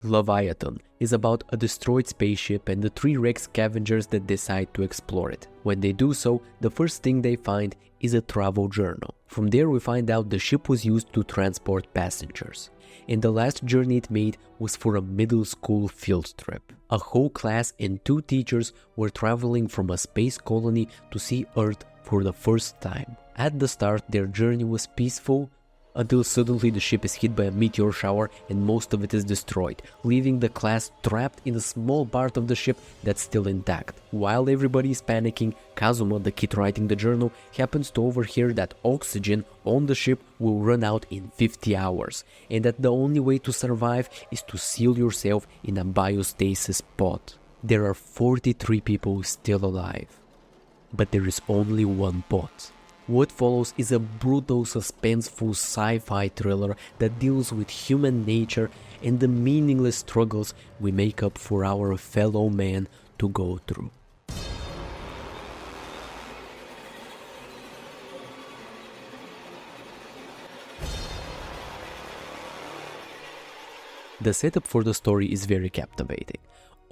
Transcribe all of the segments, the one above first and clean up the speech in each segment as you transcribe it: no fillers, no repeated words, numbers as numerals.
Leviathan is about a destroyed spaceship and the three wrecked scavengers that decide to explore it. When they do so, the first thing they find is a travel journal. From there we find out the ship was used to transport passengers. And the last journey it made was for a middle school field trip. A whole class and 2 teachers were traveling from a space colony to see Earth for the first time. At the start, their journey was peaceful, until suddenly the ship is hit by a meteor shower and most of it is destroyed, leaving the class trapped in a small part of the ship that's still intact. While everybody is panicking, Kazuma, the kid writing the journal, happens to overhear that oxygen on the ship will run out in 50 hours, and that the only way to survive is to seal yourself in a biostasis pod. There are 43 people still alive, but there is only one pod. What follows is a brutal, suspenseful sci-fi thriller that deals with human nature and the meaningless struggles we make up for our fellow man to go through. The setup for the story is very captivating.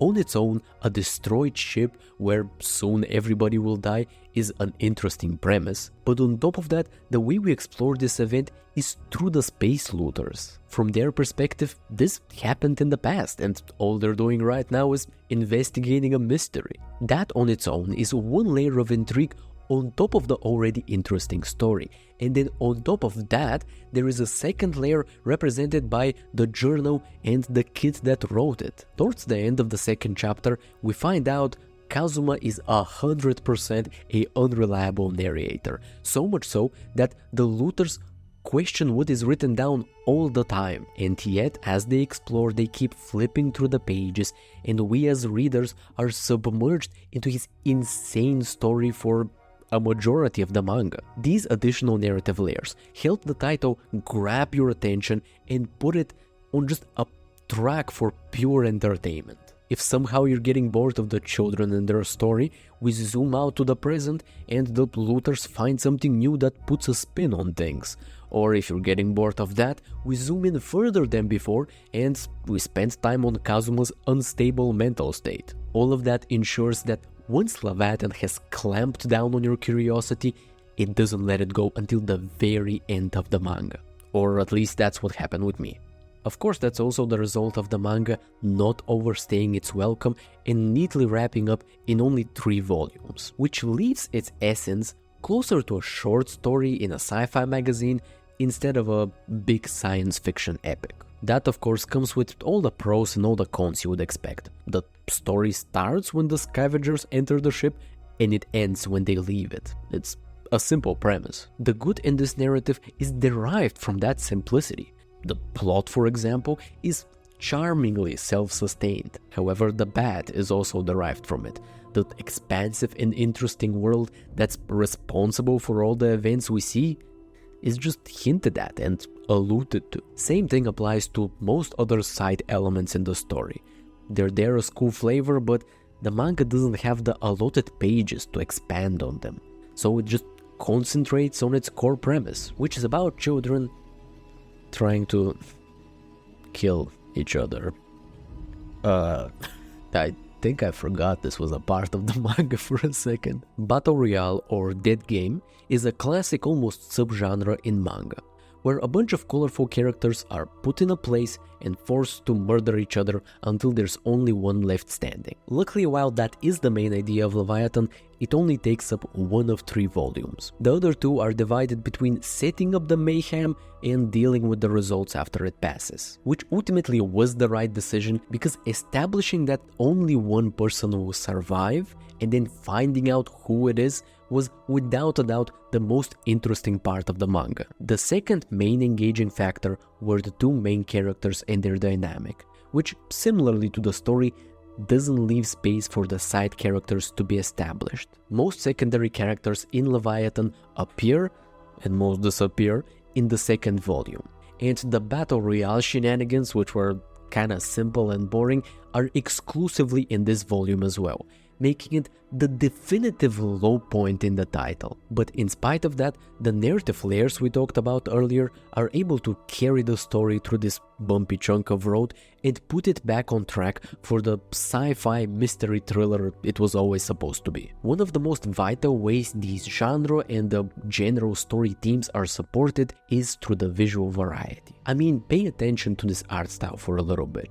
On its own, a destroyed ship where soon everybody will die is an interesting premise, but on top of that, the way we explore this event is through the space looters. From their perspective, this happened in the past and all they're doing right now is investigating a mystery. That on its own is one layer of intrigue on top of the already interesting story. And then on top of that, there is a second layer represented by the journal and the kid that wrote it. Towards the end of the second chapter, we find out Kazuma is 100% an unreliable narrator. So much so that the looters question what is written down all the time, and yet as they explore they keep flipping through the pages and we as readers are submerged into his insane story for a majority of the manga. These additional narrative layers help the title grab your attention and put it on just a track for pure entertainment. If somehow you're getting bored of the children and their story, we zoom out to the present and the looters find something new that puts a spin on things. Or if you're getting bored of that, we zoom in further than before and we spend time on Kazuma's unstable mental state. All of that ensures that once Leviathan has clamped down on your curiosity, it doesn't let it go until the very end of the manga. Or at least that's what happened with me. Of course, that's also the result of the manga not overstaying its welcome and neatly wrapping up in only 3 volumes, which leaves its essence closer to a short story in a sci-fi magazine instead of a big science fiction epic. That of course comes with all the pros and all the cons you would expect. The story starts when the scavengers enter the ship and it ends when they leave it. It's a simple premise. The good in this narrative is derived from that simplicity. The plot, for example, is charmingly self-sustained. However, the bad is also derived from it. The expansive and interesting world that's responsible for all the events we see is just hinted at and alluded to. Same thing applies to most other side elements in the story. They're there as cool flavor, but the manga doesn't have the allotted pages to expand on them. So it just concentrates on its core premise, which is about children trying to kill each other. I think I forgot this was a part of the manga for a second. Battle Royale or Dead Game is a classic almost subgenre in manga, where a bunch of colorful characters are put in a place and forced to murder each other until there's only one left standing. Luckily, while that is the main idea of Leviathan, it only takes up 1 of 3 volumes. The other 2 are divided between setting up the mayhem and dealing with the results after it passes, which ultimately was the right decision because establishing that only one person will survive and then finding out who it is was without a doubt the most interesting part of the manga. The second main engaging factor were the 2 main characters and their dynamic, which similarly to the story doesn't leave space for the side characters to be established. Most secondary characters in Leviathan appear and most disappear in the second volume, and the Battle Royale shenanigans, which were kinda simple and boring, are exclusively in this volume as well. making it the definitive low point in the title. But in spite of that, the narrative layers we talked about earlier are able to carry the story through this bumpy chunk of road and put it back on track for the sci-fi mystery thriller it was always supposed to be. One of the most vital ways these genre and the general story themes are supported is through the visual variety. I mean, pay attention to this art style for a little bit.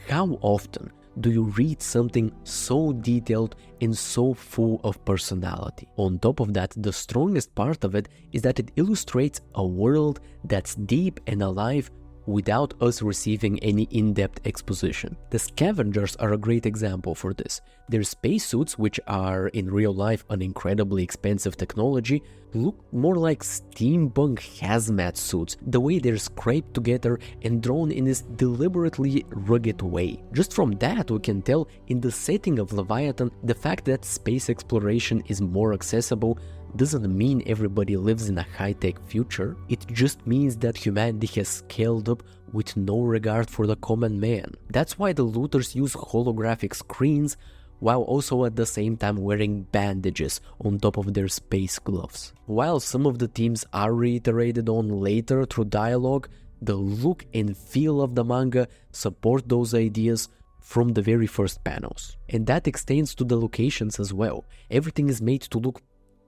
How often do you read something so detailed and so full of personality? On top of that, the strongest part of it is that it illustrates a world that's deep and alive without us receiving any in-depth exposition. The scavengers are a great example for this. Their spacesuits, which are in real life an incredibly expensive technology, look more like steampunk hazmat suits, the way they're scraped together and drawn in this deliberately rugged way. Just from that we can tell, in the setting of Leviathan, the fact that space exploration is more accessible doesn't mean everybody lives in a high-tech future. It just means that humanity has scaled up with no regard for the common man. That's why the looters use holographic screens while also at the same time wearing bandages on top of their space gloves. While some of the themes are reiterated on later through dialogue, the look and feel of the manga support those ideas from the very first panels. And that extends to the locations as well. Everything is made to look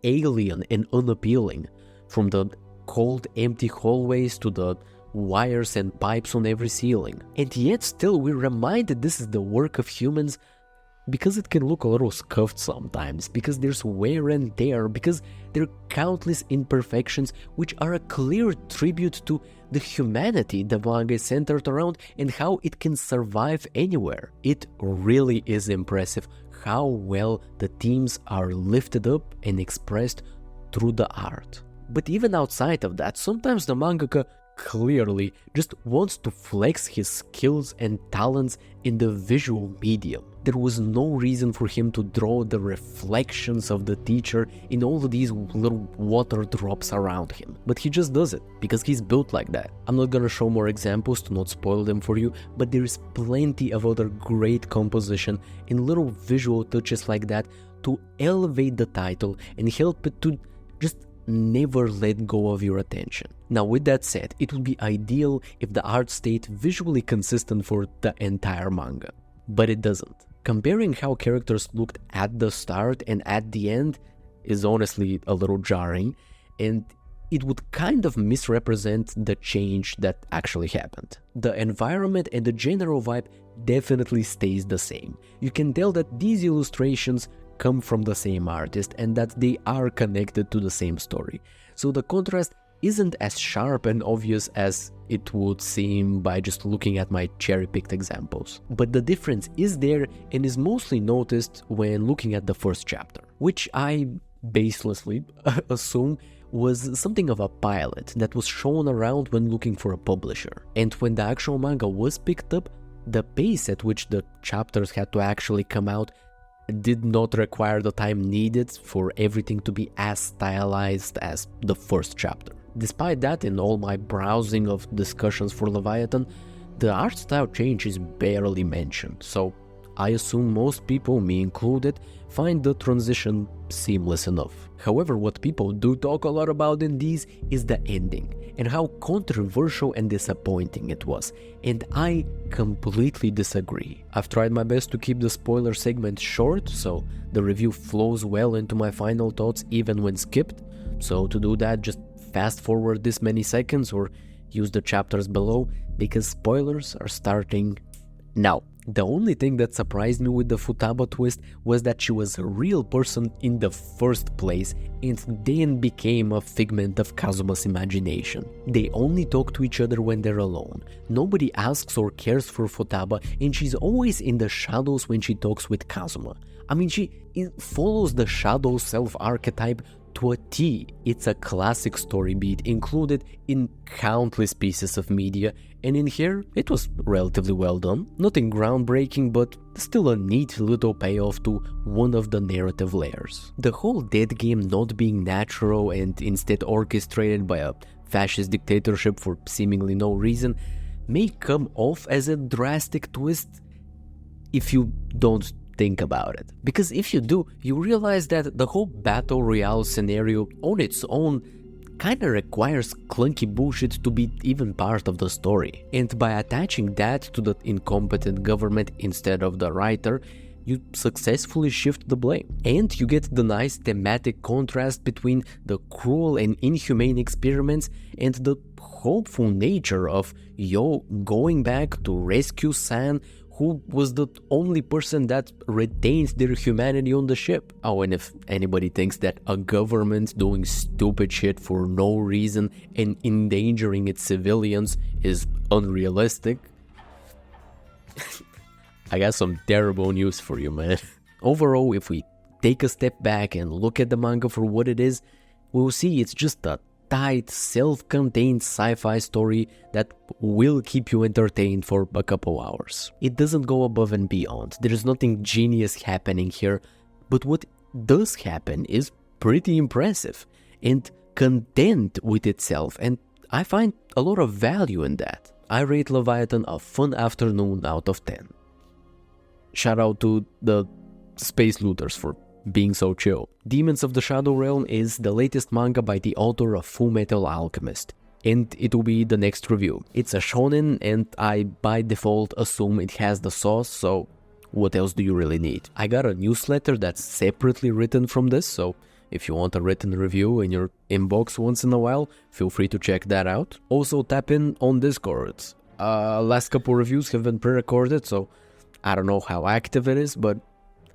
alien and unappealing, from the cold empty hallways to the wires and pipes on every ceiling. And yet still we're reminded this is the work of humans, because it can look a little scuffed sometimes, because there's wear and tear, because there are countless imperfections which are a clear tribute to the humanity the manga is centered around and how it can survive anywhere. It really is impressive how well the themes are lifted up and expressed through the art. But even outside of that, sometimes the mangaka clearly just wants to flex his skills and talents in the visual medium. There was no reason for him to draw the reflections of the teacher in all of these little water drops around him, but he just does it because he's built like that. I'm not gonna show more examples to not spoil them for you, but there is plenty of other great composition and little visual touches like that to elevate the title and help it to just never let go of your attention. Now, with that said, it would be ideal if the art stayed visually consistent for the entire manga, but it doesn't. Comparing how characters looked at the start and at the end is honestly a little jarring, and it would kind of misrepresent the change that actually happened. The environment and the general vibe definitely stays the same. You can tell that these illustrations come from the same artist and that they are connected to the same story. So the contrast isn't as sharp and obvious as it would seem by just looking at my cherry-picked examples. But the difference is there and is mostly noticed when looking at the first chapter, which I baselessly assume was something of a pilot that was shown around when looking for a publisher. And when the actual manga was picked up, the pace at which the chapters had to actually come out did not require the time needed for everything to be as stylized as the first chapter. Despite that, in all my browsing of discussions for Leviathan, the art style change is barely mentioned, so I assume most people, me included, find the transition seamless enough. However, what people do talk a lot about in these is the ending, and how controversial and disappointing it was, and I completely disagree. I've tried my best to keep the spoiler segment short, so the review flows well into my final thoughts even when skipped, so to do that, just fast forward this many seconds or use the chapters below, because spoilers are starting now. The only thing that surprised me with the Futaba twist was that she was a real person in the first place and then became a figment of Kazuma's imagination. They only talk to each other when they're alone. Nobody asks or cares for Futaba, and she's always in the shadows when she talks with Kazuma. I mean, she follows the shadow self archetype to a T. It's a classic story beat included in countless pieces of media, and in here it was relatively well done. Nothing groundbreaking, but still a neat little payoff to one of the narrative layers. The whole dead game not being natural and instead orchestrated by a fascist dictatorship for seemingly no reason may come off as a drastic twist if you don't think about it. Because if you do, you realize that the whole Battle Royale scenario on its own kinda requires clunky bullshit to be even part of the story. And by attaching that to the incompetent government instead of the writer, you successfully shift the blame. And you get the nice thematic contrast between the cruel and inhumane experiments and the hopeful nature of Yo going back to rescue San, who was the only person that retained their humanity on the ship. Oh, and if anybody thinks that a government doing stupid shit for no reason and endangering its civilians is unrealistic, I got some terrible news for you, man. Overall, if we take a step back and look at the manga for what it is, we'll see it's just a tight, self-contained sci-fi story that will keep you entertained for a couple hours. It doesn't go above and beyond, there's nothing genius happening here, but what does happen is pretty impressive and content with itself, and I find a lot of value in that. I rate Leviathan a fun afternoon out of 10. Shout out to the Space Looters for being so chill. Demons of the Shadow Realm is the latest manga by the author of Fullmetal Alchemist, and it will be the next review. It's a shonen, and I by default assume it has the sauce, so what else do you really need? I got a newsletter that's separately written from this, so if you want a written review in your inbox once in a while, feel free to check that out. Also tap in on Discord. Last couple reviews have been pre-recorded, so I don't know how active it is, but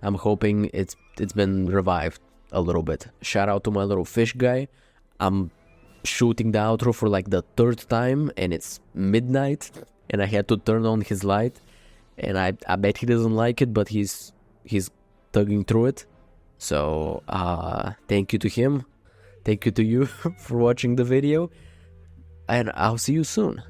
I'm hoping it's been revived a little bit. Shout out to my little fish guy. I'm shooting the outro for like the 3rd time and it's midnight and I had to turn on his light, and I bet he doesn't like it, but he's tugging through it. So thank you to him. Thank you to you for watching the video, and I'll see you soon.